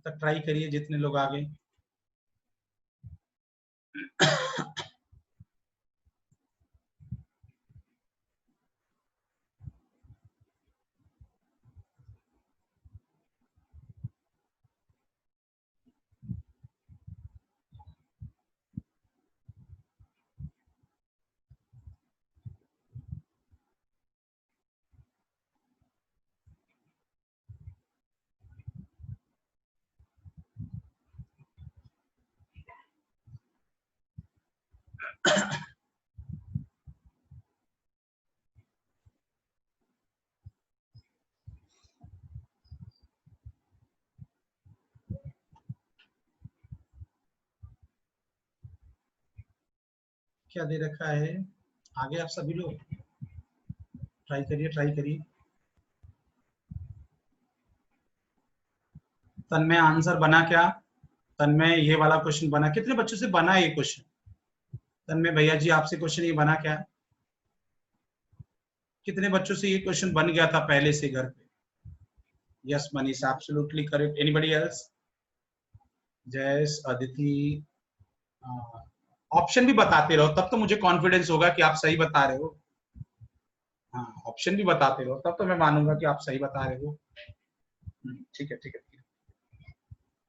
तक ट्राई करिए जितने लोग आ गए। क्या दे रखा है आगे? आप सभी लोग ट्राई करिए, ट्राई करिए। तन्मय आंसर बना क्या? तन्मय ये वाला क्वेश्चन बना? कितने बच्चों से बना ये क्वेश्चन? तन्मय भैया जी आपसे क्वेश्चन ये बना क्या? कितने बच्चों से ये क्वेश्चन बन गया था पहले से घर पे? Yes Manisha, absolutely correct. Anybody else? जयस, अदिति, ऑप्शन भी बताते रहो तब तो मुझे कॉन्फिडेंस होगा कि आप सही बता रहे हो। हाँ, ऑप्शन भी बताते रहो तब तो मैं मानूंगा कि आप सही बता रहे हो। ठीक है, ठीक है,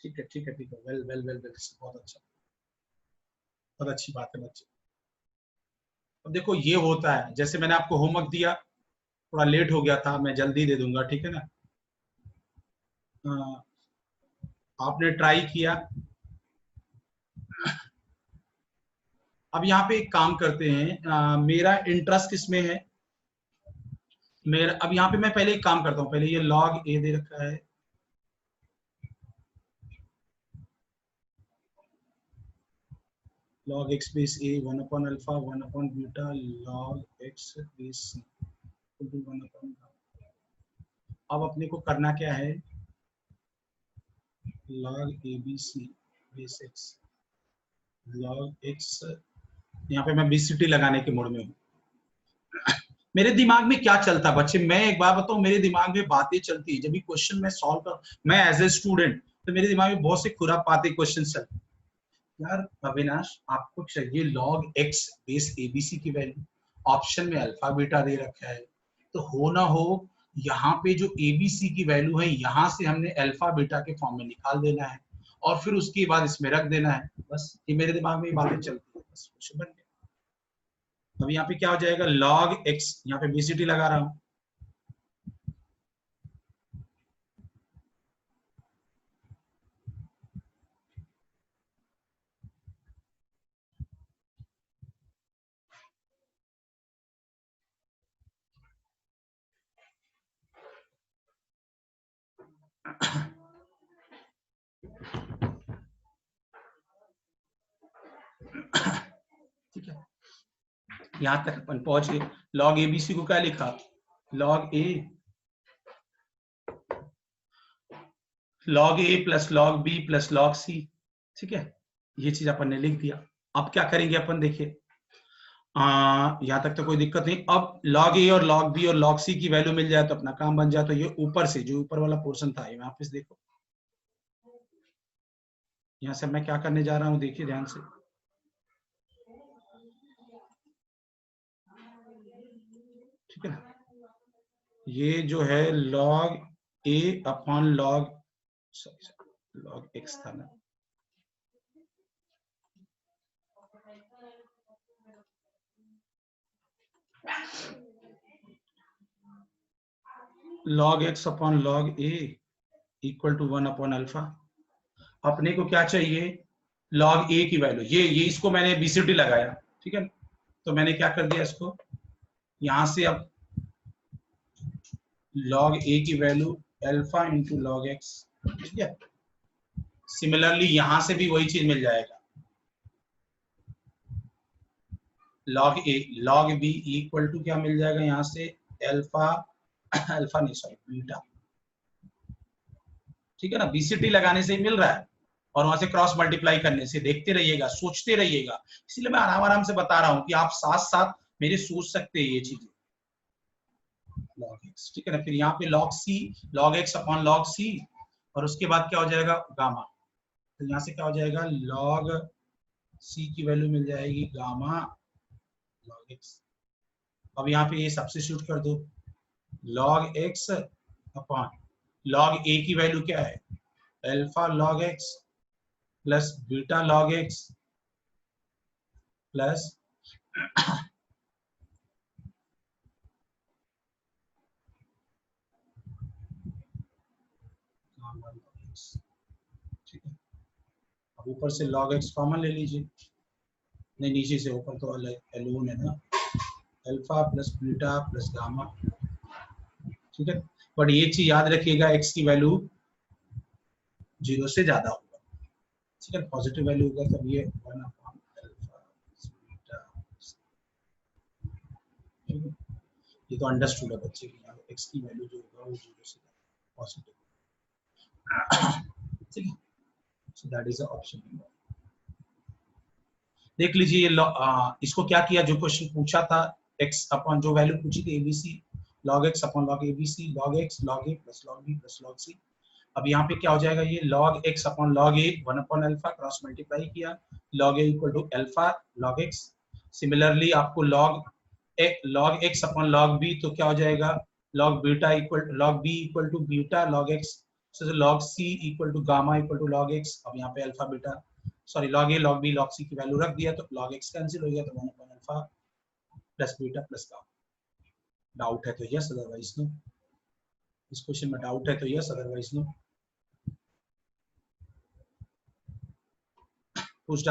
ठीक है, ठीक है, ठीक है। वेल वेल वेल वेल, बहुत अच्छा, बहुत अच्छी बात है बच्चे। अब देखो ये होता है, जैसे मैंने आपको होमवर्क दिया, थोड़ा लेट हो गया था, मैं जल्दी दे दूंगा, ठीक है ना? आपने ट्राई किया। अब यहाँ पे एक काम करते हैं, मेरा इंटरेस्ट किसमें है? मेरा अब यहाँ पे मैं पहले एक काम करता हूँ, पहले ये log a दे रखा है, log x base a 1 upon alpha 1 upon beta log x base c equal to 1 upon। अब अपने को करना क्या है? log abc base x log x, यहाँ पे मैं बीसीटी लगाने के मोड में हूँ। मेरे दिमाग में क्या चलता बच्चे, मैं एक बार बताऊं, मेरे दिमाग में बातें चलती है जब भी क्वेश्चन मैं सॉल्व कर, मैं एज ए स्टूडेंट, तो मेरे दिमाग में बहुत से खुरापाती क्वेश्चन चलते। यार अविनाश, आपको चाहिए log x बेस एबीसी की वैल्यू, ऑप्शन में अल्फा बीटा दे रखा है, तो हो ना हो यहाँ पे जो एबीसी की वैल्यू है यहाँ से हमने अल्फा बीटा के फॉर्म में निकाल देना है और फिर उसके बाद इसमें रख देना है। बस ये मेरे दिमाग में बातें चलती है, बस क्वेश्चन बन गया। अब यहाँ पे क्या हो जाएगा? log x, यहाँ पे बीसीटी लगा रहा हूँ, ठीक है? यहां तक अपन पहुंच गए। log एबीसी को क्या लिखा? log a plus log b plus log c, ठीक है? ये चीज अपन ने लिख दिया। अब क्या करेंगे अपन, देखिए यहां तक तो कोई दिक्कत नहीं। अब log a और log b और log c की वैल्यू मिल जाए तो अपना काम बन जाए। तो ये ऊपर से जो ऊपर वाला पोर्शन था ये वापस देखो, यहाँ से मैं क्या करने जा रहा हूँ, देखिए ध्यान से। ठीक है ना? ये जो है log a upon log x था ना, log x upon log a equal to 1 upon alpha. अपने को क्या चाहिए? log a की वैल्यू, ये इसको मैंने बीसीटी लगाया, ठीक है? तो मैंने क्या कर दिया इसको, यहां से अब log a की value alpha into log x, ठीक है? सिमिलरली यहां से भी वही चीज मिल जाएगा, log a log b equal to क्या मिल जाएगा यहां से? अल्फा अल्फा नहीं सॉरी बीटा, ठीक है ना? बीसीटी लगाने से ही मिल रहा है और वहां से क्रॉस मल्टीप्लाई करने से। देखते रहिएगा, सोचते रहिएगा, इसलिए मैं आराम आराम से बता रहा हूं कि आप साथ साथ मेरे सोच सकते हैं ये चीजें। log x, ठीक है ना? फिर यहाँ पे log c log x upon log c और उसके बाद क्या हो जाएगा गामा। तो यहाँ से क्या हो जाएगा लॉग सी की वैल्यू मिल जाएगी गामा लॉग एक्स। अब यहाँ पे ये सब्स्टिट्यूट कर दो, लॉग एक्स अपॉन लॉग ए की वैल्यू क्या है alpha log x plus beta log x plus ठीक है। अब ऊपर से log x कॉमन ले लीजिए, नहीं नीचे से ऊपर तो एलोन है ना, alpha plus beta plus gamma. ठीक है, बट ये चीज याद रखिएगा x की वैल्यू 0 से ज्यादा होगा। ठीक है, पॉजिटिव वैल्यू होगा तब ये 1 अपॉन अल्फा बीटा। ठीक है, ये तो अंडरस्टूड है बच्चे की x की वैल्यू जो होगा वो 0 से पॉजिटिव। ठीक है, so that is option number. देख लीजिए इसको क्या किया, जो क्वेश्चन पूछा था x अपॉन जो वैल्यू पूछी थी ABC log x upon log abc log x log a plus log b plus log c। अब यहाँ पे क्या हो जाएगा ये log x upon log a 1 upon alpha cross multiply किया log a equal to alpha log x। Similarly आपको log x upon log b तो क्या हो जाएगा log beta equal log b equal to beta log x। so log c equal to gamma equal to log x। अब यहाँ पे alpha beta sorry log a log b log c की value रख दिया तो log x कैंसिल हो गया तो 1 upon alpha plus beta plus gamma. Doubt है तो यस, अदरवाइज नो। इस क्वेश्चन में डाउट है तो यस, अदरवाइज नो। पूछ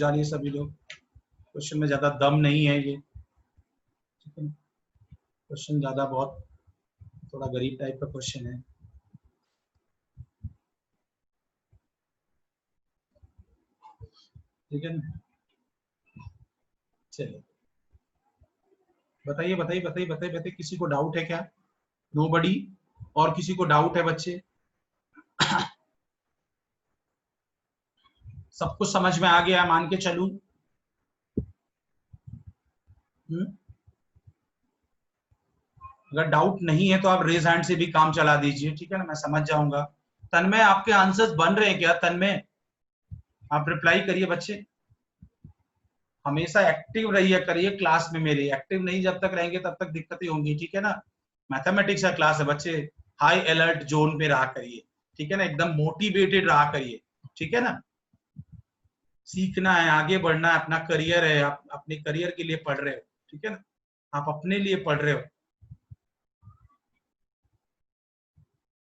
डालिए सभी लोग, क्वेश्चन में ज्यादा दम नहीं है ये। ठीक है, क्वेश्चन ज्यादा बहुत थोड़ा गरीब टाइप का क्वेश्चन है। ठीक है, चलिए बताइए बताइए बताइए बताइए बताइए, किसी को डाउट है क्या? नोबडी? और किसी को डाउट है बच्चे? सब कुछ समझ में आ गया मान के चलूं? अगर डाउट नहीं है तो आप रेज हैंड से भी काम चला दीजिए, ठीक है ना, मैं समझ जाऊंगा। तन्मय आपके आंसर्स बन रहे हैं क्या? तन्मय आप रिप्लाई करिए बच्चे, हमेशा एक्टिव रहिए करिए क्लास में मेरे। एक्टिव नहीं जब तक रहेंगे तब तक दिक्कतें होंगी, ठीक है ना। मैथमेटिक्स का क्लास है बच्चे, हाई अलर्ट जोन पे रहा करिए, ठीक है ना, एकदम मोटिवेटेड रहा करिए, ठीक है ना। सीखना है, आगे बढ़ना है, अपना करियर है, आप अपने करियर के लिए पढ़ रहे हो, ठीक है ना, आप अपने लिए पढ़ रहे हो।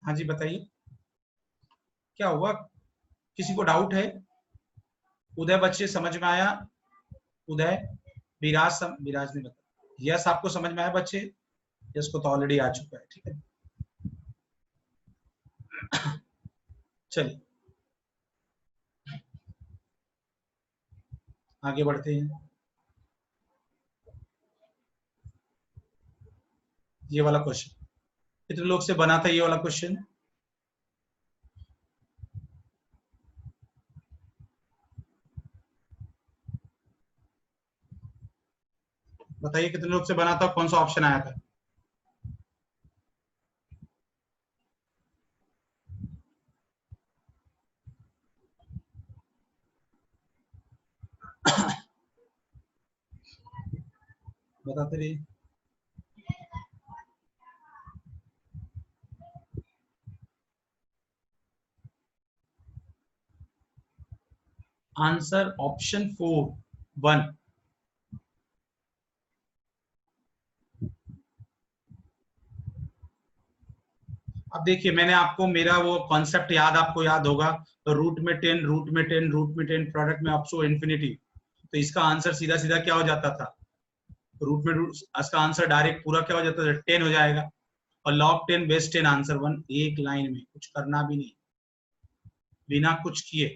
हाँ जी बताइए, क्या हुआ, किसी को डाउट है? उदय बच्चे समझ में आया? उदय, विराज ने बताया यस, आपको समझ में आया बच्चे? यस को तो ऑलरेडी आ चुका है, ठीक है। चलिए आगे बढ़ते हैं। ये वाला क्वेश्चन कितने लोग से बना था, ये वाला क्वेश्चन? बताइए कितने लोग से बना था, कौन सा ऑप्शन आया था? बताते रहिए। Answer option 4 1। अब देखिए मैंने आपको मेरा वो कॉन्सेप्ट याद, आपको याद होगा, तो रूट में 10 रूट में 10 रूट में 10 प्रोडक्ट में अपसो इन्फिनिटी। तो इसका आंसर सीधा सीधा क्या हो जाता था, रूट में रूट, इसका आंसर डायरेक्ट पूरा क्या हो जाता था 10 हो जाएगा। और लॉग 10 बेस 10 आंसर 1, एक लाइन में, कुछ करना भी नहीं, बिना कुछ किए।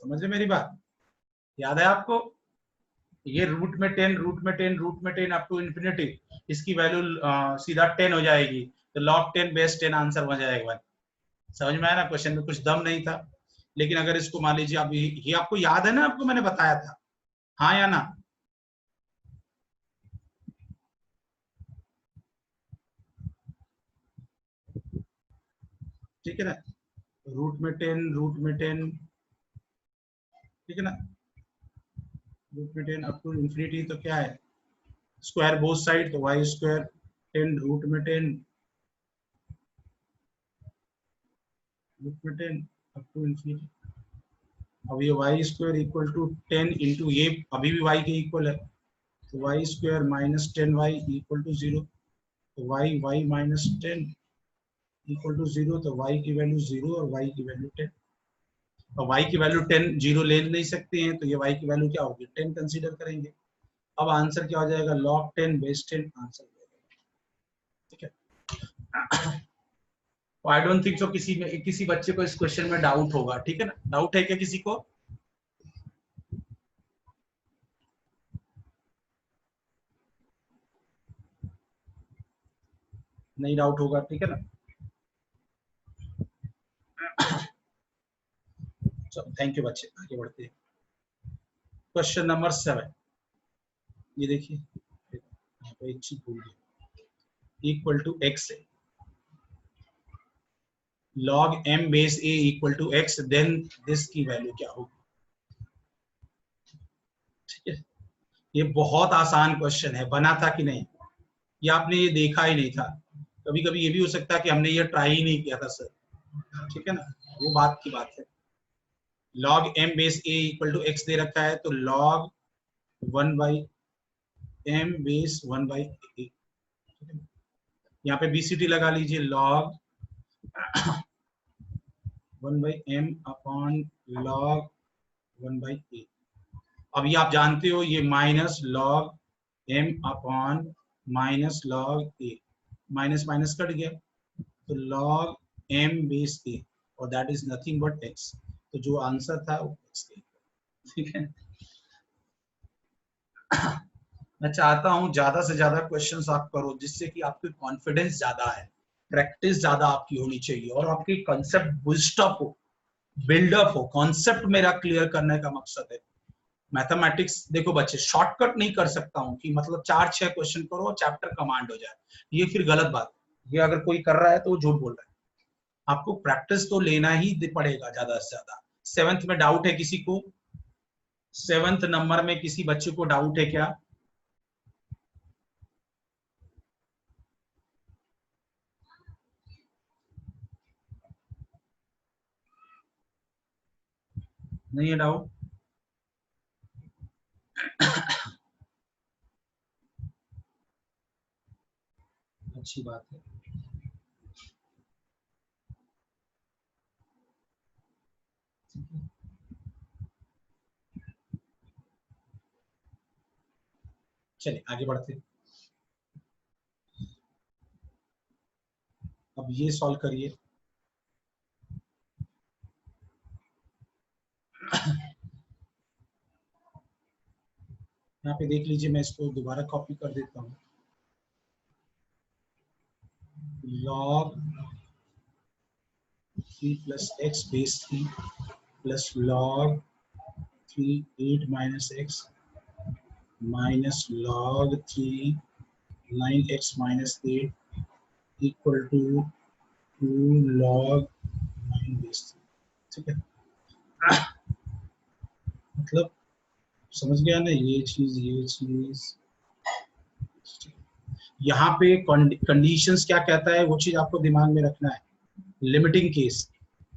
समझ रहे मेरी बात? याद है आपको? ये रूट में 10 रूट में 10 रूट में 10 अप टू इन्फिनिटी, इसकी वैल्यू सीधा 10 हो जाएगी, तो लॉग 10 बेस 10 आंसर हो जाएगा। समझ में आया ना, क्वेश्चन में कुछ दम नहीं था। लेकिन अगर इसको मान लीजिए आप, ये आपको याद है ना, आपको मैंने बताया था, हाँ या ना? ठीक है ना, रूट में 10, ठीक है ना, रूट में 10 अप टू इंफिनिटी, तो क्या है स्क्वायर बोथ साइड, तो वाई स्क्वायर 10 रूट में 10 अप टू इंफिनिटी। अब ये Y square equal to 10 into, ये अभी भी वाई के इक्वल है, तो Y square minus 10y equal to 0, तो वाई माइनस 10 इक्वल टू 0, तो y की वैल्यू 0 और y की वैल्यू 10, और y की वैल्यू 10 0 ले नहीं सकते हैं, तो ये y की वैल्यू क्या होगी 10 कंसीडर करेंगे। अब आंसर क्या हो जाएगा log 10 बेस 10 आंसर हो जाएगा, ठीक है। आई डोंट थिंक सो किसी बच्चे को इस क्वेश्चन में डाउट होगा, ठीक है ना, डाउट है क्या किसी को? नहीं डाउट होगा, ठीक है ना। चलो थैंक यू बच्चे, आगे बढ़ते हैं। क्वेश्चन नंबर 7, ये देखिए यहाँ पे एक चीज भूल गया, इक्वल टू एक्स है, log m base a equal to x, then this की वैल्यू क्या होगी, ठीक है। ये बहुत आसान क्वेश्चन है, बना था कि नहीं, ये आपने ये देखा ही नहीं था, कभी कभी ये भी हो सकता है कि हमने ये ट्राई ही नहीं किया था सर, ठीक है ना, वो बात की बात है। log m base a equal to x दे रखा है, तो log 1 by m base 1 by a, यहाँ पे बीसीटी लगा लीजिए, log 1 by m upon log 1 by a। अब ये आप जानते हो ये minus log m upon minus log a, minus minus cut गया, तो log m बेस a, और that is nothing but x, तो जो आंसर था वो x, ठीक है। मैं चाहता हूं ज्यादा से ज्यादा क्वेश्चंस आप करो, जिससे कि आपकी कॉन्फिडेंस ज्यादा है, प्रैक्टिस ज्यादा आपकी होनी चाहिए, और आपकी कंसेप्ट बूस्टअप हो, बिल्डअप हो, कॉन्सेप्ट मेरा क्लियर करने का मकसद है। मैथमेटिक्स देखो बच्चे, शॉर्टकट नहीं कर सकता हूँ कि मतलब 4-6 क्वेश्चन करो चैप्टर कमांड हो जाए, ये फिर गलत बात है। ये अगर कोई कर रहा है तो वो झूठ बोल रहा है, आपको प्रैक्टिस तो लेना ही पड़ेगा ज्यादा से ज्यादा। 7th में डाउट है किसी को? 7th नंबर में किसी बच्चे को डाउट है क्या? नहीं है डाउट? अच्छी बात है। चलिए आगे बढ़ते हैं। अब ये सॉल्व करिए। यहाँ पे देख लीजिए, मैं इसको दोबारा कॉपी कर देता हूँ। log 3 plus x base 3 plus log 3 8 minus x minus log 3 9x minus 8 equal to 2 log 9 base 3, ठीक है। मतलब समझ गया ना, ये चीज यहाँ पे कंडीशंस क्या कहता है वो चीज आपको दिमाग में रखना है। लिमिटिंग केस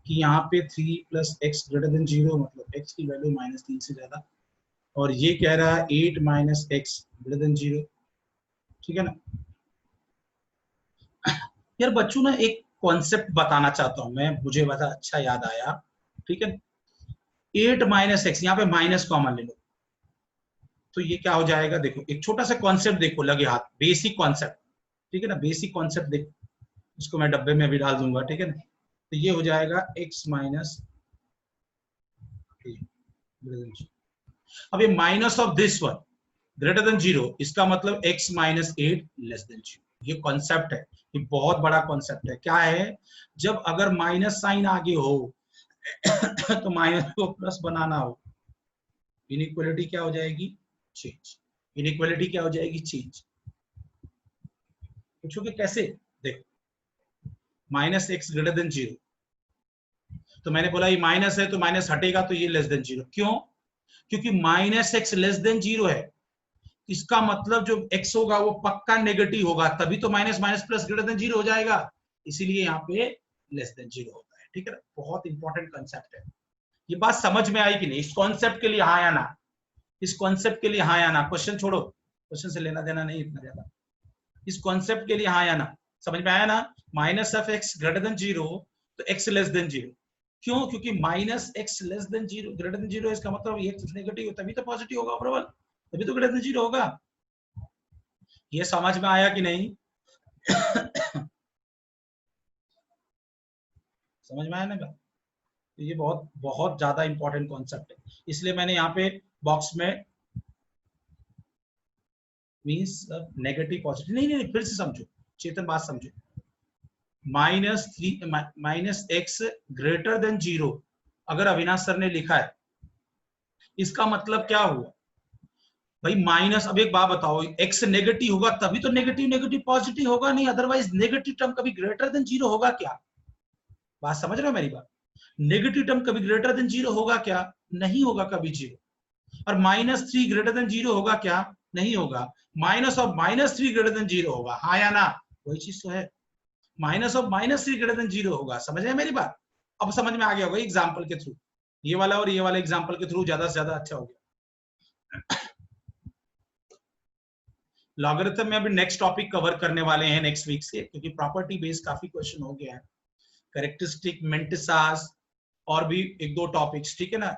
कि यहाँ पे 3 प्लस एक्स ग्रेटर देन 0, मतलब x की वैल्यू -3 से ज्यादा, और ये कह रहा है 8 माइनस एक्स ग्रेटर देन 0, ठीक है ना। यार बच्चों ना एक कॉन्सेप्ट बताना चाहता हूँ मैं, मुझे बता अच्छा याद आया, ठीक है। 8 माइनस एक्स, यहाँ पे माइनस कॉमन ले लो, तो ये क्या हो जाएगा, देखो एक छोटा सा कॉन्सेप्ट देखो लगे हाथ, बेसिक कॉन्सेप्ट, ठीक है ना, बेसिक कॉन्सेप्ट देखो, इसको मैं डब्बे में भी डाल दूंगा, ठीक है ना। तो ये हो जाएगा x माइनस, अब ये minus of this one greater than 0, इसका मतलब x माइनस 8 लेस देन 0। ये कॉन्सेप्ट है, ये बहुत बड़ा कॉन्सेप्ट है। क्या है, जब अगर माइनस साइन आगे हो तो माइनस को प्लस बनाना हो, इनइक्वालिटी क्या हो जाएगी, चेंज। इनइक्वालिटी क्या हो जाएगी, चेंज। पूछोगे कैसे, देखो माइनस एक्स ग्रेटर देन 0, तो मैंने बोला ये माइनस है तो माइनस हटेगा तो ये लेस देन जीरो। क्यों? क्योंकि minus x less than zero है, इसका मतलब जो x होगा वो पक्का नेगेटिव होगा, तभी तो minus minus plus greater than zero हो जाएगा, इसीलिए यहाँ पे लेस देन जीरो होता है। ठीक है, बहुत इंपॉर्टेंट कंसेप्ट है। ये बात समझ में आई कि नहीं? इस कॉन्सेप्ट के लिए हाँ या ना, इस कॉन्सेप्ट के लिए हाँ या ना, क्वेश्चन छोड़ो, क्वेश्चन से लेना देना नहीं इतना ज्यादा, इस कॉन्सेप्ट के लिए हाँ या ना, समझ में आया ना? Minus of x greater than zero तो एक्स लेस देन जीरो। क्यों? क्योंकि minus x less than zero greater than zero, इसका मतलब ये नेगेटिव है तभी तो पॉजिटिव होगा ओवरऑल, तभी तो ग्रेटर देन जीरो होगा। ये समझ में आया कि नहीं? समझ में आया ना? तो ये बहुत बहुत ज्यादा इंपॉर्टेंट कॉन्सेप्ट है, इसलिए मैंने यहाँ पे बॉक्स में मीन्स नेगेटिव पॉजिटिव नहीं, नहीं फिर से समझो, चेतन बात समझो। Minus x greater than zero अगर अविनाश सर ने लिखा है, इसका मतलब क्या हुआ भाई? माइनस, अब एक बात बताओ, एक्स नेगेटिव होगा तभी तो नेगेटिव नेगेटिव पॉजिटिव होगा, नहीं अदरवाइज नेगेटिव टर्म कभी ग्रेटर देन जीरो होगा क्या? बात समझ रहे हो मेरी बात? नेगेटिव टर्म कभी ग्रेटर देन जीरो होगा क्या? नहीं होगा कभी जीरो। और minus three greater than zero होगा क्या? नहीं होगा। Minus of minus three greater than zero होगा, हाँ या ना? वही चीज तो है, minus of minus three greater than zero होगा। समझ रहे हैं मेरी बात? अब समझ में आ गया होगा एग्जाम्पल के थ्रू, ये वाला और ये वाला एग्जाम्पल के थ्रू ज्यादा से ज्यादा अच्छा हो गया। लॉगरिथम में अभी नेक्स्ट टॉपिक कवर करने वाले हैं नेक्स्ट वीक से, क्योंकि प्रॉपर्टी बेस्ड काफी क्वेश्चन हो गया है, कैरेक्टरिस्टिक, मेंटिसास और भी एक दो टॉपिक्स, ठीक है ना?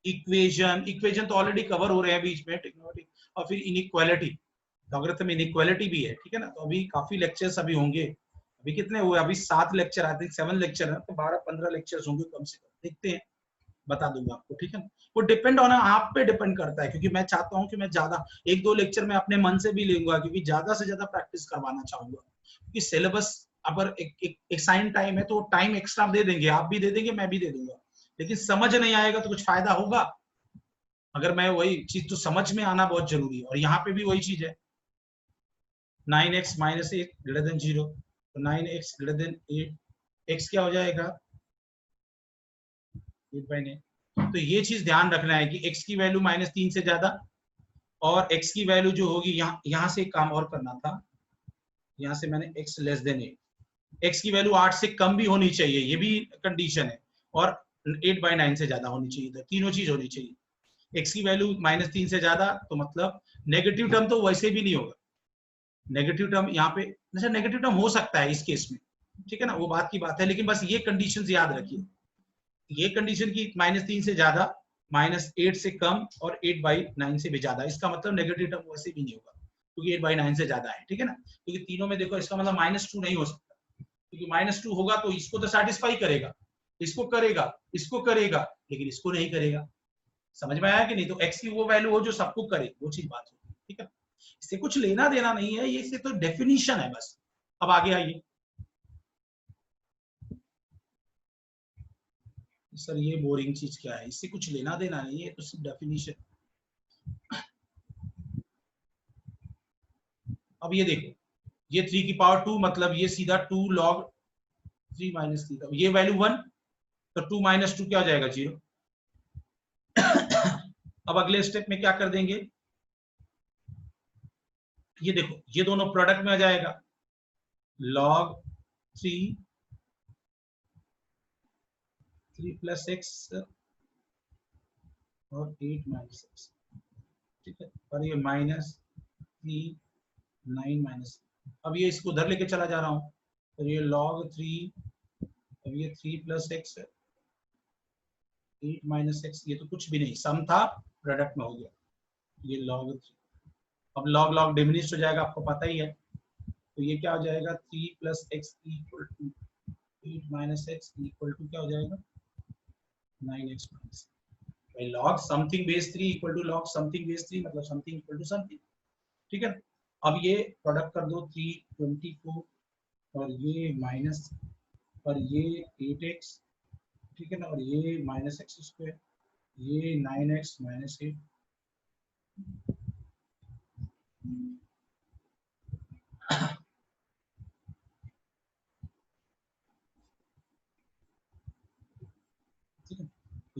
इक्वेशन, इक्वेशन तो ऑलरेडी कवर हो रहे हैं बीच में, टेक्नोलॉजी, और फिर इनइक्वालिटी, लॉगरिथम इनइक्वालिटी भी है, ठीक है ना? तो अभी काफी लेक्चर्स अभी होंगे, अभी कितने हुए? अभी 7 लेक्चर आते हैं, 7 लेक्चर है, तो 12-15 लेक्चर्स होंगे कम से कम, देखते हैं, बता दूंगा आपको, ठीक है ना? वो डिपेंड ऑन आप पे डिपेंड करता है, क्योंकि मैं चाहता हूँ कि मैं ज्यादा एक दो लेक्चर में अपने मन से भी लूंगा, क्योंकि ज्यादा से ज्यादा प्रैक्टिस करवाना चाहूंगा, क्योंकि सिलेबस अगर एक साइन टाइम है तो टाइम एक्स्ट्रा दे देंगे, आप भी दे देंगे, मैं भी दे दूंगा, लेकिन समझ नहीं आएगा तो कुछ फायदा होगा? अगर मैं वही चीज, तो समझ में आना बहुत जरूरी है, और यहाँ पे भी वही चीज है, 9x minus eight greater than zero, तो 9x ग्रेटर देन 8, x क्या हो जाएगा? 8/9। तो ये चीज ध्यान रखना है कि x की वैल्यू -3 से ज्यादा, और x की वैल्यू जो होगी, यहाँ से एक काम और करना था, यहाँ से मैंने x लेस देन 8, x की वैल्यू 8 से कम भी होनी चाहिए, ये भी कंडीशन है, और 8/9 से ज्यादा होनी चाहिए, तो तीनों चीज होनी चाहिए। x की वैल्यू -3 से ज्यादा, तो मतलब नेगेटिव टर्म तो वैसे भी नहीं होगा, नेगेटिव टर्म यहाँ पे, अच्छा नेगेटिव टर्म हो सकता है इस केस में, ठीक है ना, वो बात की बात है, लेकिन बस ये कंडीशंस याद रखिए, ये कंडीशन की -3 से ज्यादा, -8 से कम, और 8/9 से भी ज्यादा, इसका मतलब नेगेटिव टर्म वैसे भी नहीं होगा, क्योंकि 8/9 से ज्यादा है, ठीक है ना? क्योंकि तीनों में देखो, इसका मतलब -2 नहीं हो सकता, क्योंकि -2 होगा तो इसको तो सेटिस्फाई करेगा, इसको करेगा, इसको करेगा, लेकिन इसको नहीं करेगा। समझ में आया कि नहीं? तो x की वो वैल्यू हो जो सबको करे, वो चीज बात होगी, ठीक है? इससे कुछ लेना देना नहीं है, ये इससे तो डेफिनेशन है बस। अब आगे आइए सर, ये बोरिंग चीज क्या है? इससे कुछ लेना देना नहीं है, तो सिर्फ डेफिनेशन। अब ये देखो, ये 3 की पावर 2, मतलब ये सीधा 2 log 3 माइनस 3, ये वैल्यू 1, तो 2 - 2 क्या हो जाएगा? 0। अब अगले स्टेप में क्या कर देंगे, ये देखो, ये दोनों प्रोडक्ट में आ जाएगा, log 3 प्लस एक्स और 8 माइनस एक्स, ठीक है? और ये -3 9 माइनस, अब ये इसको उधर लेके चला जा रहा हूं, तो ये log 3, अब ये 3 प्लस एक्स, 8 माइनस एक्स, ये तो कुछ भी नहीं, सम था, प्रोडक्ट में हो गया, ये log 3, अब log log डिमिनिश हो जाएगा, आपको पता ही है, तो ये क्या हो जाएगा? 3 plus X equal to 8 minus X equal to क्या हो जाएगा? 9x माइनस, भाई log something base 3 equal to log something base 3, मतलब समथिंग इक्वल टू समथिंग, ठीक है? अब ये प्रोडक्ट कर दो, 3 24, और ये माइनस, और ये 8x, ठीक है ना, और ये -x², ये 9x माइनस 8,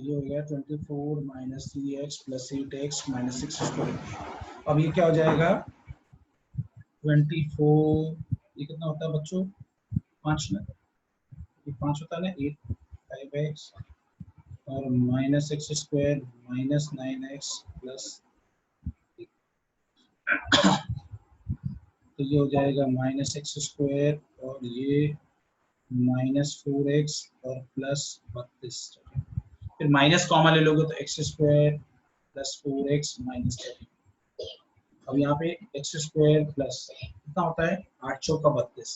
ये हो गया 24 minus 3x plus 8x minus 6²। अब ये क्या हो जाएगा 24, ये कितना होता है बच्चों 5 में, ये 5 होता है ना 8 5x और minus x² minus 9x plus, तो ये हो जाएगा माइनस x² और ये माइनस 4x और प्लस 32। फिर माइनस कॉमन ले लोगे तो x² प्लस 4x माइनस 30। अब यहाँ पे x² प्लस कितना होता है 8 चौका 32,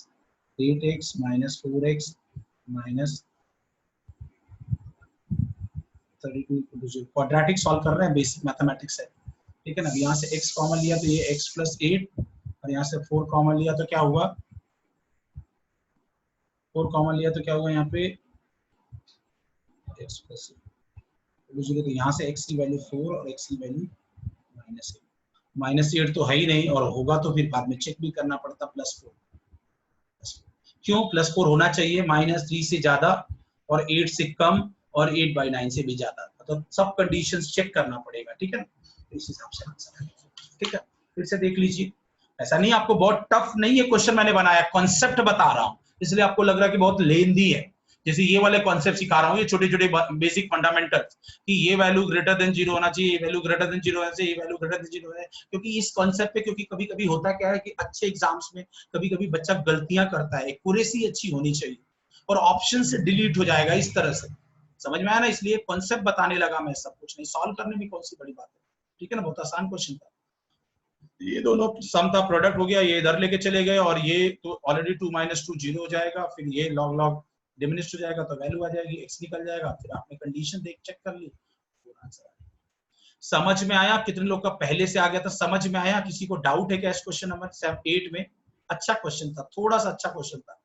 8x minus 4x minus 32। Quadratic solve कर रहे हैं, बेसिक मैथमेटिक्स है, ठीक है ना। यहाँ से x कॉमन लिया तो ये x प्लस 8 और यहाँ से 4 कॉमन लिया तो क्या हुआ 4 कॉमन लिया तो क्या होगा यहाँ पे x प्लस 8, तो यहाँ से x की वैल्यू 4 और x की वैल्यू -8। -8 तो है ही नहीं, और होगा तो फिर बाद में चेक भी करना पड़ता +4। क्यों +4 होना चाहिए, -3 से ज्यादा और 8 से कम और 8/9 से भी ज्यादा, तो सब कंडीशंस चेक करना पड़ेगा, ठीक है ना। इस हिसाब से आंसर है, ठीक है। फिर से देख लीजिए, ऐसा नहीं आपको बहुत टफ नहीं है क्वेश्चन मैंने बनाया, कॉन्सेप्ट बता रहा हूँ, इसलिए आपको लग रहा है कि बहुत लेंदी है। जैसे ये वाले कॉन्सेप्ट सिखा रहा हूँ, ये छोटे छोटे बेसिक फंडामेंटल्स कि ये वैल्यू ग्रेटर देन 0 होना चाहिए, ये वैल्यू ग्रेटर देन 0 होना चाहिए, ये वैल्यू ग्रेटर देन 0 है, क्योंकि इस कॉन्सेप्ट पे, क्योंकि कभी कभी होता क्या है कि अच्छे एग्जाम्स में कभी कभी बच्चा गलतियां करता है, एक्यूरेसी अच्छी होनी चाहिए और ऑप्शन से डिलीट हो जाएगा इस तरह से, समझ में आया ना। इसलिए कॉन्सेप्ट बताने लगा मैं, सब कुछ नहीं, सॉल्व करने में कौन सी बड़ी बात है, ठीक है ना, बहुत आसान क्वेश्चन था। ये दोनों सम था, प्रोडक्ट हो गया, ये इधर लेके चले गए और ये तो ऑलरेडी 2 - 2 0 हो जाएगा, फिर ये लॉग लॉग डिमिनिश हो जाएगा तो वैल्यू आ जाएगी, x निकल जाएगा, फिर आपने कंडीशन देख चेक कर ली, आंसर। समझ में आया, कितने लोग का पहले से आ गया था, समझ में आया, किसी को डाउट है क्या इस क्वेश्चन नंबर 8 में? अच्छा क्वेश्चन था, थोड़ा सा अच्छा क्वेश्चन था,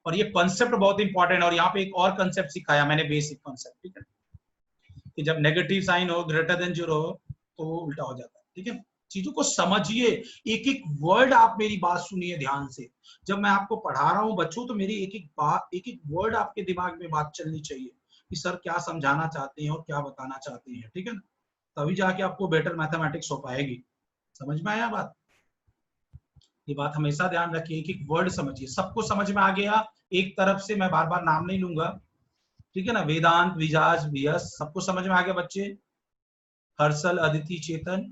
और ये कॉन्सेप्ट बहुत इंपॉर्टेंट, और यहाँ पे एक और कॉन्सेप्ट सिखाया मैंने, बेसिक कॉन्सेप्ट, ठीक है, कि जब नेगेटिव साइन हो ग्रेटर देन 0 हो तो वो उल्टा हो जाता है, ठीक है। चीजों को समझिए, एक एक वर्ड आप मेरी बात सुनिए ध्यान से, जब मैं आपको पढ़ा रहा हूँ बच्चों, तो मेरी एक एक बात, एक एक वर्ड आपके दिमाग में बात चलनी चाहिए कि सर क्या समझाना चाहते हैं और क्या बताना चाहते हैं, ठीक है ना, तभी जाके आपको बेटर मैथमेटिक्स हो पाएगी। समझ में आया बात? ये बात हमेशा ध्यान रखिए, एक एक वर्ड समझिए, सबको समझ में आ गया। एक तरफ से मैं बार बार नाम नहीं लूंगा, ठीक है ना, वेदांत, विजाज, वियस, सबको समझ में आ गया बच्चे? हर्षल, अदिति, चेतन,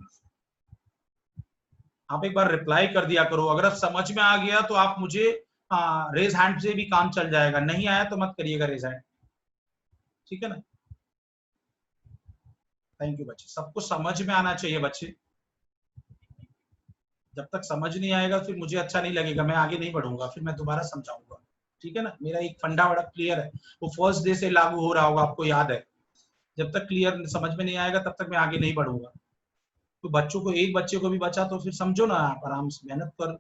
आप एक बार रिप्लाई कर दिया करो, अगर आप समझ में आ गया तो आप मुझे रेज हैंड से भी काम चल जाएगा, नहीं आया तो मत करिएगा रेज हैंड, ठीक है ना। थैंक यू बच्चे, सबको समझ में आना चाहिए बच्चे, जब तक समझ नहीं आएगा फिर मुझे अच्छा नहीं लगेगा, मैं आगे नहीं बढ़ूंगा, फिर मैं दोबारा समझाऊंगा, ठीक है ना। मेरा एक फंडा बड़ा क्लियर है, वो फर्स्ट डे से लागू हो रहा होगा, आपको याद है, जब तक क्लियर समझ में नहीं आएगा तब तक मैं आगे नहीं बढ़ूंगा। तो बच्चों को, एक बच्चे को भी बचा तो फिर समझो ना, आप आराम से मेहनत कर।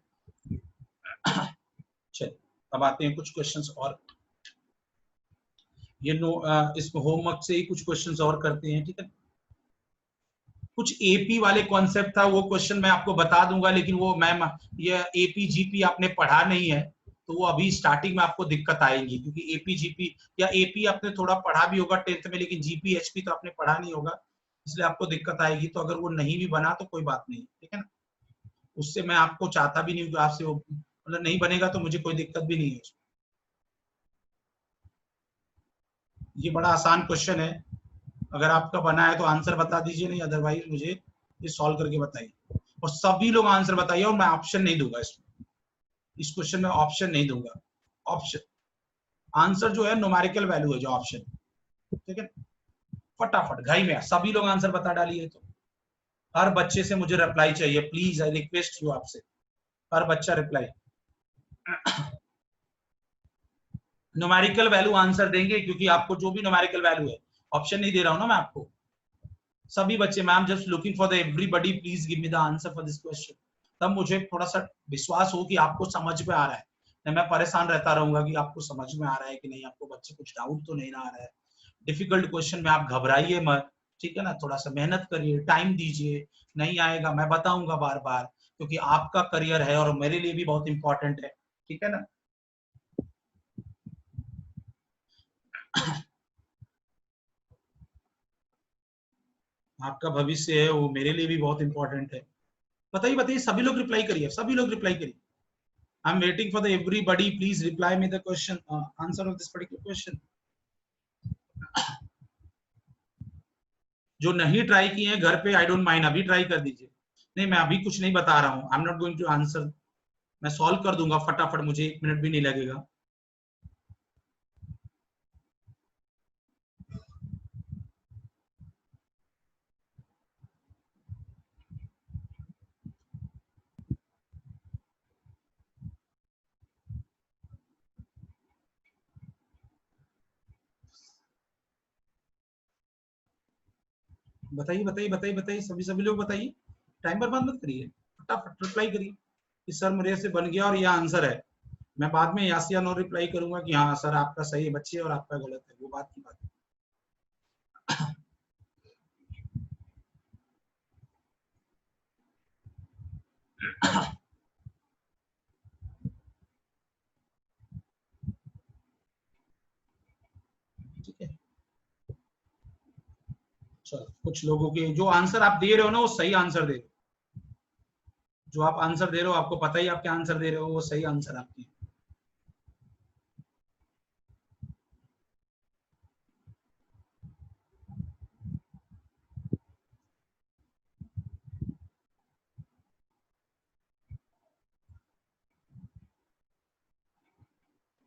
चलिए अब आते हैं कुछ क्वेश्चंस और, ये इस होमवर्क से ही कुछ क्वेश्चंस और करते हैं, ठीक है। कुछ एपी वाले कॉन्सेप्ट था, वो क्वेश्चन मैं आपको बता दूंगा, लेकिन वो मैम ये एपी जीपी आपने पढ़ा नहीं है, तो वो अभी स्टार्टिंग में आपको दिक्कत आएगी, क्योंकि एपी जीपी या एपी आपने थोड़ा पढ़ा भी होगा 10th में, लेकिन जीपी एचपी तो आपने पढ़ा नहीं होगा, इसलिए आपको दिक्कत आएगी। तो अगर वो नहीं भी बना तो कोई बात नहीं, ठीक है ना, उससे मैं आपको चाहता भी नहीं हूँ आपसे वो, मतलब नहीं बनेगा तो मुझे कोई दिक्कत भी नहीं है। ये बड़ा आसान क्वेश्चन है, अगर आपका बना है तो आंसर बता दीजिए, नहीं अदरवाइज मुझे ये सॉल्व करके बताइए, और सभी लोग आंसर बताइए, और मैं ऑप्शन नहीं दूंगा इसमें, इस क्वेश्चन में ऑप्शन नहीं दूंगा। ऑप्शन आंसर जो है न्यूमेरिकल वैल्यू है जो ऑप्शन, ठीक है, फटाफट घाई में सभी लोग आंसर बता डालिए। तो हर बच्चे से मुझे रिप्लाई चाहिए, प्लीज, आई रिक्वेस्ट यू आपसे, हर बच्चा रिप्लाई न्यूमेरिकल वैल्यू आंसर देंगे, क्योंकि आपको जो भी न्यूमेरिकल वैल्यू है, ऑप्शन नहीं दे रहा हूं ना मैं आपको, सभी बच्चे, ma'am just looking for the everybody, please give me the answer for this question, तब मुझे थोड़ा सा विश्वास हो कि आपको समझ में आ रहा है, नहीं मैं परेशान रहता रहूंगा कि आपको समझ में आ रहा है कि नहीं, आपको बच्चे कुछ डाउट तो नहीं आ रहा है। डिफिकल्ट क्वेश्चन में आप घबराइए मत, ठीक है ना, थोड़ा सा मेहनत करिए, टाइम दीजिए, नहीं आएगा मैं बताऊंगा बार बार, क्योंकि आपका करियर है और मेरे लिए भी बहुत इंपॉर्टेंट है, ठीक है ना। आपका भविष्य है वो मेरे लिए भी बहुत इंपॉर्टेंट है। बताइए बताइए, सभी लोग रिप्लाई करिए, सभी लोग रिप्लाई करिए। I am waiting for the everybody, please reply me the question, answer of this particular question. जो नहीं ट्राई किए हैं घर पे, आई डोंट माइंड, अभी ट्राई कर दीजिए। नहीं, मैं अभी कुछ नहीं बता रहा हूँ, I am not going to answer, मैं सॉल्व कर दूंगा फटाफट, मुझे 1 मिनट भी नहीं लगेगा। बताइए बताइए बताइए बताइए, सभी सभी लोग बताइए, टाइम बर्बाद मत करिए, फटाफट रिप्लाई करिए कि सर मेरे से बन गया और ये आंसर है। मैं बाद में यस या नो रिप्लाई करूंगा कि हाँ सर आपका सही है बच्चे और आपका गलत है, वो बात की बात है। ठीक है, चलो कुछ लोगों के जो आंसर आप दे रहे हो ना वो सही आंसर दे रहे हो, जो आप आंसर दे रहे हो आपको पता ही आप क्या आंसर दे रहे हो, वो सही आंसर आपकी।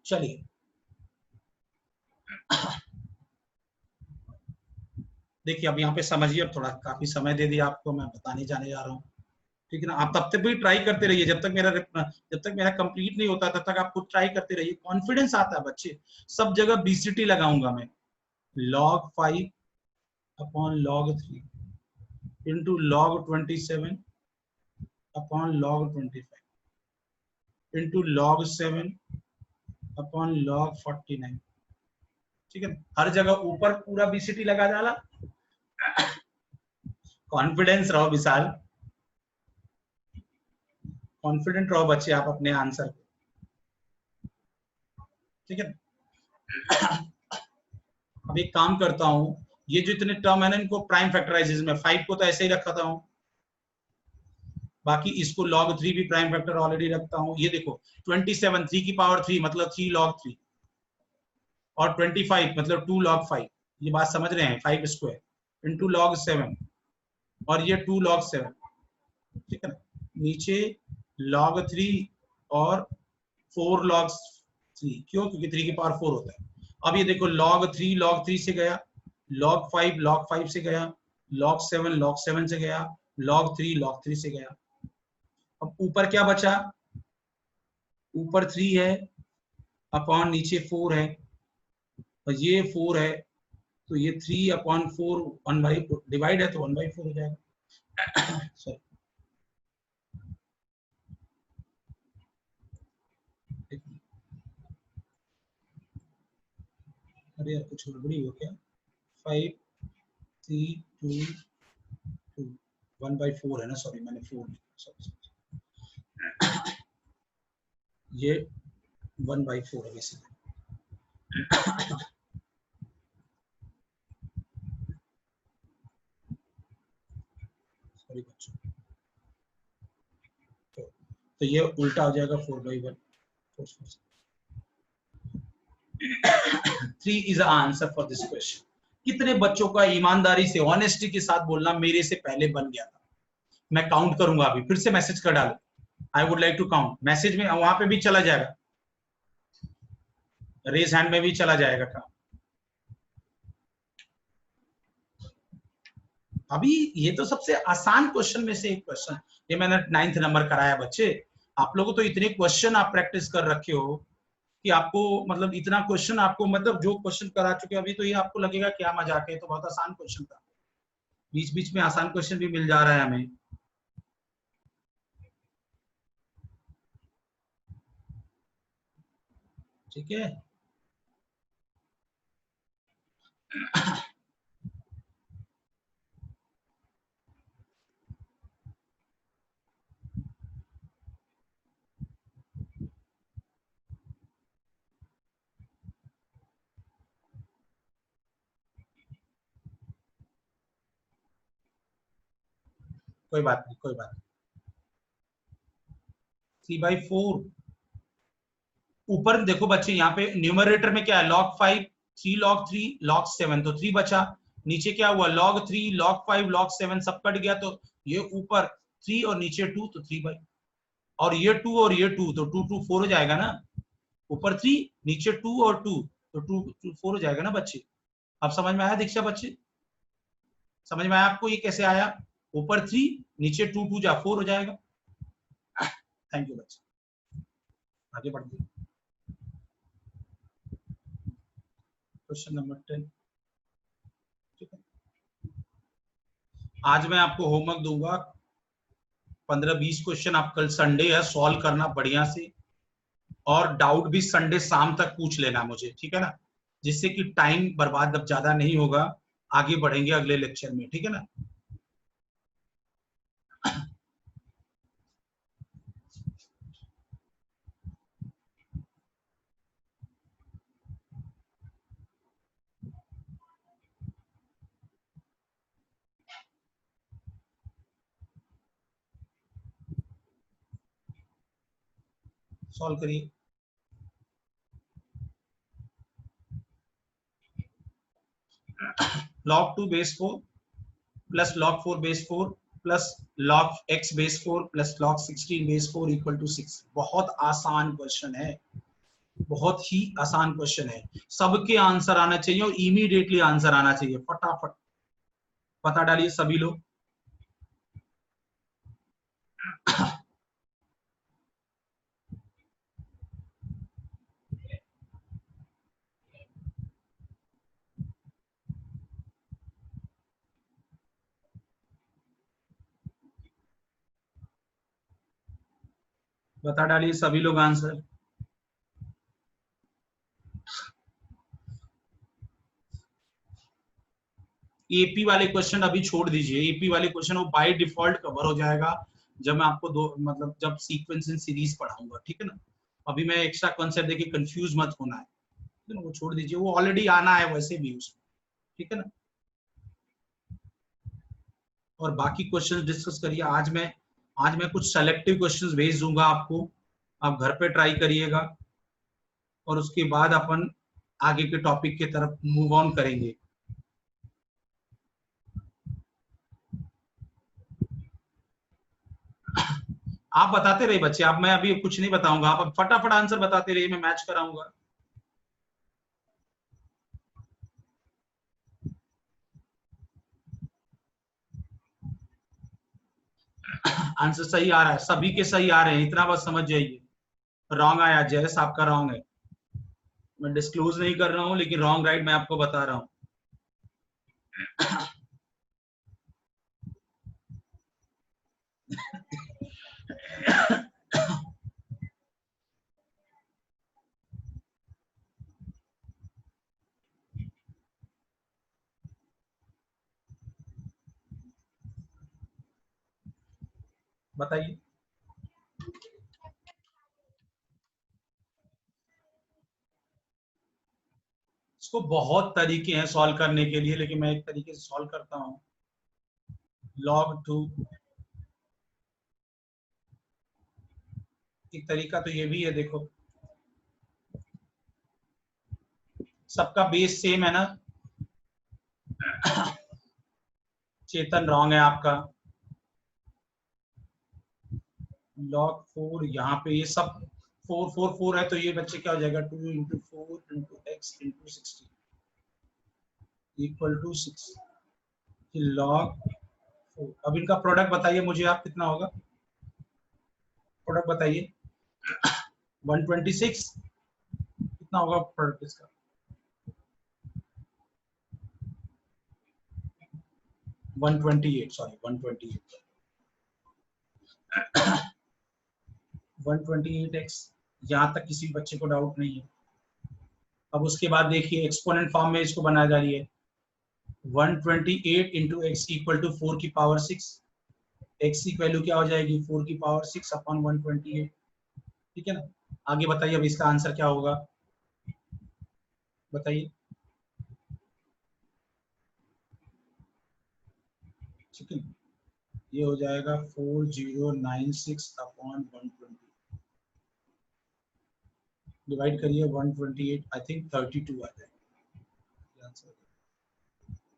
चलिए देखिए, अब यहाँ पे समझिए, अब थोड़ा काफी समय दे दिया आपको, मैं बताने जाने जा रहा हूँ। ठीक है ना, आप तब तक भी ट्राई करते रहिए, जब तक मेरा कंप्लीट नहीं होता तब तक आप खुद ट्राई करते रहिए, कॉन्फिडेंस आता है बच्चे। सब जगह बीसीटी लगाऊंगा मैं, log 5/log 3 into log 27/log 25 into log 7/log 49। ठीक है, हर जगह ऊपर पूरा बीसीटी लगा डाला। कॉन्फिडेंस रहो विशाल, कॉन्फिडेंट रहो बच्चे आप अपने आंसर पे। ठीक है, अब एक काम करता हूँ, ये जो इतने टर्म है ना इनको प्राइम फैक्टराइजेशन में, 5 को तो ऐसे ही रखा था हूँ, बाकी इसको log 3 भी प्राइम फैक्टर ऑलरेडी रखता हूँ। ये देखो 27 3 की पावर 3 मतलब 3 log 3, और 25 मतलब 2 log 5, ये बात समझ रहे हैं, 5 स्क्वायर इंटू log 7, और ये 2 log 7। ठीक है ना, नीचे log 3 और 4 log 3, क्यों, क्योंकि 3 की पावर 4 होता है। अब ये देखो log 3 से गया, log 5 से गया, log 7 से गया, log 3 से गया। अब ऊपर क्या बचा, ऊपर 3 है अपॉन नीचे 4 है, और ये 4 है, तो ये 3/4 1/4 डिवाइड है तो 1/4 हो जाएगा। सॉरी, अरे यार कुछ गड़बड़ी हो क्या, 5 3 2 2 1/4 है ना, सॉरी मैंने 4 लिखा, सॉरी, ये 1/4 है बेसिकली। सॉरी बच्चों, तो ये उल्टा हो जाएगा 4/1। 3 is answer for this question. कितने बच्चों का ईमानदारी से ऑनेस्टी के साथ बोलना मेरे से पहले बन गया था? मैं काउंट करूंगा, अभी फिर से मैसेज कर डालो, I would like to count, message में वहां पे भी चला जाएगा, रेज हैंड में भी चला जाएगा काम। अभी ये तो सबसे आसान क्वेश्चन में से एक क्वेश्चन, ये मैंने 9th नंबर कराया बच्चे। आप लोगों तो इतने क्वेश्चन आप प्रैक्टिस कर रखे हो कि आपको मतलब इतना क्वेश्चन आपको मतलब जो क्वेश्चन करा चुके अभी, तो ये आपको लगेगा क्या मजाक है, तो बहुत आसान क्वेश्चन था, बीच बीच में आसान क्वेश्चन भी मिल जा रहा है हमें। ठीक है, कोई बात नहीं, कोई बात नहीं। 3/4 ऊपर देखो बच्चे, यहाँ पे न्यूमरेटर में क्या है, log 5, 3 log 3 log 7, तो 3 बचा। नीचे क्या हुआ, log 3 log 5 log 7 सब कट गया, तो ये ऊपर 3 और नीचे 2, तो 3 और ये 2 और ये 2, तो 2 2 4 हो जाएगा ना। ऊपर 3 नीचे 2 और 2, तो 2 2 4 हो जाएगा ना बच्चे। अब समझ में आया दीक्षा बच्चे? समझ में आया आपको ये कैसे आया? ऊपर 3 नीचे 2 2 जा 4 हो जाएगा। थैंक यू बच्चे, आगे बढ़ते हैं। Question number 10। ठीक है, आज मैं आपको होमवर्क दूंगा 15-20 क्वेश्चन। आप कल संडे है, सॉल्व करना बढ़िया से, और डाउट भी संडे शाम तक पूछ लेना मुझे, ठीक है ना, जिससे कि टाइम बर्बाद अब ज्यादा नहीं होगा। आगे बढ़ेंगे अगले लेक्चर में, ठीक है ना। सॉल्व करिए। log 2 base 4 plus log 4 base 4 plus log x base 4 plus log 16 base 4 equal to 6। बहुत आसान क्वेश्चन है, बहुत ही आसान क्वेश्चन है। सबके आंसर आना चाहिए और इमीडिएटली आंसर आना चाहिए, फटाफट पता डालिए सभी लोग। बता डालिए सभी लोग आंसर। एपी वाले क्वेश्चन अभी छोड़ दीजिए, एपी वाले क्वेश्चन वो बाय डिफॉल्ट कवर हो जाएगा जब मैं आपको दो मतलब जब सीक्वेंस इन सीरीज पढ़ाऊंगा, ठीक है ना। अभी मैं एक्स्ट्रा कॉन्सेप्ट देके कंफ्यूज मत होना है, ठीक है ना, वो छोड़ दीजिए, वो ऑलरेडी आना है वैसे भी उसमें, ठीक है ना। और बाकी क्वेश्चन डिस्कस करिए। आज मैं कुछ सेलेक्टिव क्वेश्चंस भेज दूंगा आपको, आप घर पे ट्राई करिएगा, और उसके बाद अपन आगे के टॉपिक की तरफ मूव ऑन करेंगे। आप बताते रहिए बच्चे, आप मैं अभी कुछ नहीं बताऊंगा, आप फटाफट आंसर बताते रहिए, मैं मैच कराऊंगा। आंसर सही आ रहा है, सभी के सही आ रहे हैं, इतना बस समझ जाइए। रॉन्ग आया जयस, आपका रॉन्ग है, मैं डिस्क्लोज नहीं कर रहा हूं, लेकिन रॉन्ग राइट मैं आपको बता रहा हूं। बताइए। इसको बहुत तरीके हैं सॉल्व करने के लिए, लेकिन मैं एक तरीके से सॉल्व करता हूँ। log 2, एक तरीका तो ये भी है, देखो सबका बेस सेम है ना। चेतन रॉन्ग है आपका। log 4 यहाँ पे ये सब 4 4 4 है, तो ये बच्चे क्या हो जाएगा, 2 × 4 × x × 60 इक्वल टू 6 log 4। अब इनका प्रोडक्ट बताइए मुझे आप, कितना होगा प्रोडक्ट बताइए। 126 कितना होगा प्रोडक्ट इसका? 128, सॉरी 128, 128x। यहाँ तक किसी बच्चे को डाउट नहीं है। अब उसके बाद देखिए एक्सपोनेंट फॉर्म में इसको बना जा रही है, 128 इंटू एक्स इक्वल टू 4 की पावर 6। एक्स की वैल्यू क्या हो जाएगी, 4 की पावर 6 अपॉन 128, ठीक है ना। आगे बताइए अब इसका आंसर क्या होगा, बताइए। ठीक है, ये हो जाएगा 4096 अपॉन 120, डिवाइड करिए 128, आई थिंक 32 आ जाएगा आंसर।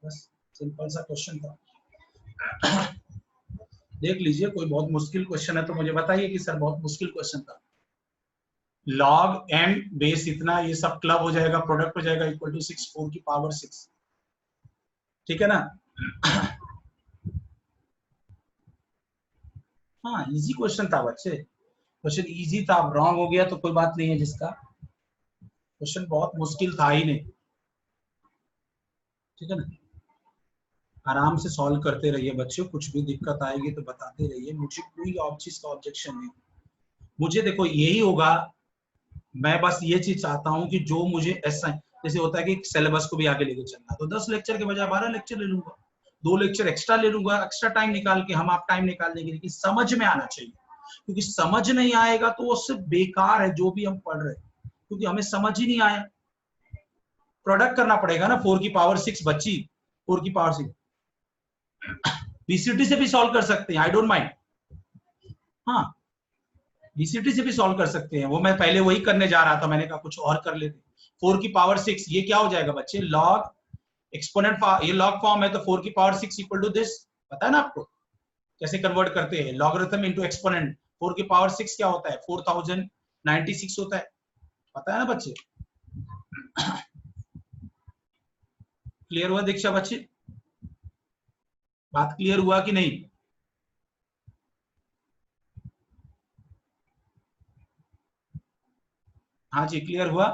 बस सिंपल सा क्वेश्चन था। देख लीजिए, कोई बहुत मुश्किल क्वेश्चन है तो मुझे बताइए कि सर बहुत मुश्किल क्वेश्चन था। लॉग एम बेस इतना, ये सब क्लब हो जाएगा, प्रोडक्ट हो जाएगा इक्वल टू 6, 4 की पावर 6, ठीक है ना। हाँ इजी क्वेश्चन था बच्चे, क्वेश्चन इजी था, अब रॉन्ग हो गया तो कोई बात नहीं है, जिसका क्वेश्चन बहुत मुश्किल था ही नहीं, ठीक है ना। आराम से सॉल्व करते रहिए बच्चों, कुछ भी दिक्कत आएगी तो बताते रहिए, मुझे कोई चीज का ऑब्जेक्शन नहीं। मुझे देखो यही होगा, मैं बस ये चीज चाहता हूँ कि जो मुझे ऐसा जैसे होता है कि सिलेबस को भी आगे लेके चलना, तो 10 लेक्चर के बजाय 12 लेक्चर ले लूंगा, 2 लेक्चर एक्स्ट्रा ले लूंगा, एक्स्ट्रा टाइम निकाल के, हम आप टाइम निकाल लेंगे, लेकिन समझ में आना चाहिए, क्योंकि समझ नहीं आएगा तो वो सिर्फ बेकार है जो भी हम पढ़ रहे हैं, क्योंकि हमें समझ ही नहीं आया। प्रोडक्ट करना पड़ेगा ना, 4 की पावर 6 बच्ची, 4 की पावर 6 बीसीटी से भी सॉल्व कर सकते हैं, आई डोंट माइंड। हाँ बीसीटी से भी सॉल्व कर सकते हैं, वो मैं पहले वही करने जा रहा था, मैंने कहा कुछ और कर लेते। 4 की पावर 6 ये क्या हो जाएगा बच्चे, लॉग एक्सपोनेंट, ये लॉग फॉर्म है तो 4 की पावर 6 इक्वल टू दिस, पता है ना आपको कैसे कन्वर्ट करते हैं, लॉगरिथम इनटू एक्सपोनेंट। 4 की पावर 6 क्या होता है, 4096 होता है, पता है ना बच्चे। क्लियर हुआ दीक्षा बच्चे, बात क्लियर हुआ कि नहीं। हाँ जी क्लियर हुआ,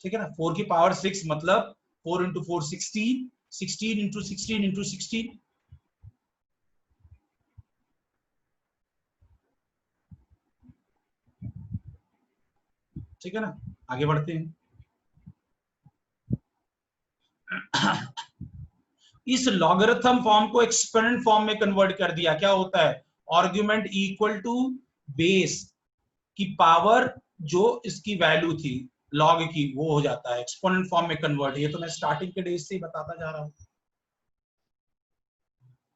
ठीक है ना। 4 की पावर 6 मतलब 4 इंटू 4 16, 16 इंटू 16 इंटू 16, ठीक है ना। आगे बढ़ते हैं। इस लॉगरिथम फॉर्म को एक्सपोनेंट फॉर्म में कन्वर्ट कर दिया, क्या होता है, आर्गुमेंट इक्वल टू बेस की पावर जो इसकी वैल्यू थी लॉग की, वो हो जाता है एक्सपोनेंट फॉर्म में कन्वर्ट। ये तो मैं स्टार्टिंग के डेज से ही बताता जा रहा हूं,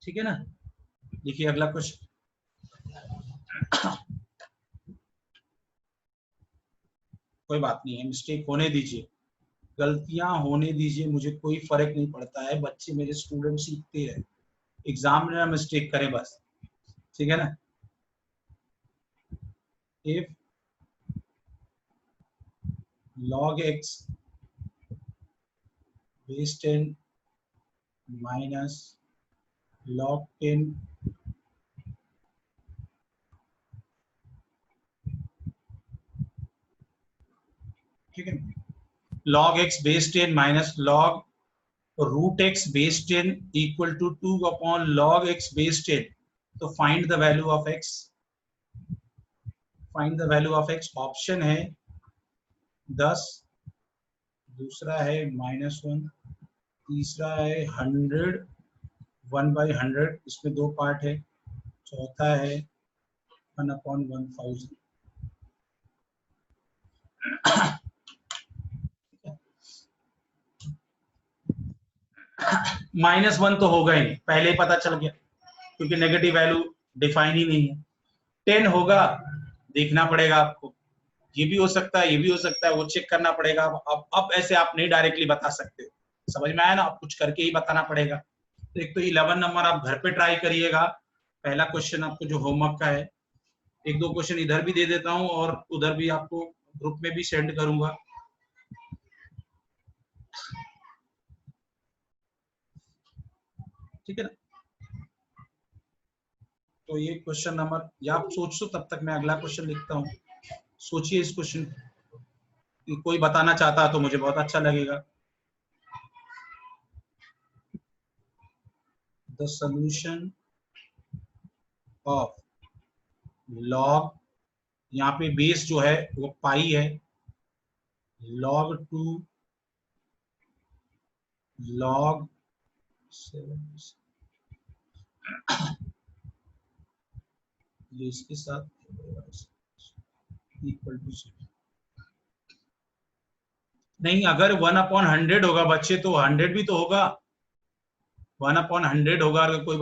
ठीक है ना। देखिए अगला क्वेश्चन, कोई बात नहीं है, मिस्टेक होने दीजिए, गलतियां होने दीजिए, मुझे कोई फर्क नहीं पड़ता है, बच्चे मेरे स्टूडेंट सीखते हैं, एग्जाम में ना मिस्टेक करें बस, ठीक है ना। If log x base 10 minus log 10 ठीक है, log x base 10 minus log root x base 10 equal to 2 upon log x base 10, तो find the value of x, find the value of x, option है 10, दूसरा है -1, तीसरा है 100, 1/100, इसमें 2 part है, चौथा है 1/1000। -1 तो होगा ही नहीं, पहले ही पता चल गया, क्योंकि नेगेटिव वैल्यू डिफाइन ही नहीं है। 10 होगा, देखना पड़ेगा आपको, ये भी हो सकता है, ये भी हो सकता है, वो चेक करना पड़ेगा। अब ऐसे आप नहीं डायरेक्टली बता सकते, समझ में आया ना, आप कुछ करके ही बताना पड़ेगा। तो एक तो 11 नंबर आप घर पे ट्राई करिएगा, पहला क्वेश्चन आपको जो होमवर्क का है, एक दो क्वेश्चन इधर भी दे देता हूँ और उधर भी आपको ग्रुप में भी सेंड करूंगा, ठीक है ना। तो ये क्वेश्चन नंबर, या आप सोच, तब तक मैं अगला क्वेश्चन लिखता हूँ, सोचिए इस क्वेश्चन, कोई बताना चाहता है तो मुझे बहुत अच्छा लगेगा। द सोल्यूशन ऑफ लॉग, यहाँ पे बेस जो है वो पाई है, log 2 log 7, ये इसके साथ इक्वल टू 7, नहीं अगर 1/100 होगा बच्चे तो 100 भी तो होगा, 1/100 होगा, अगर कोई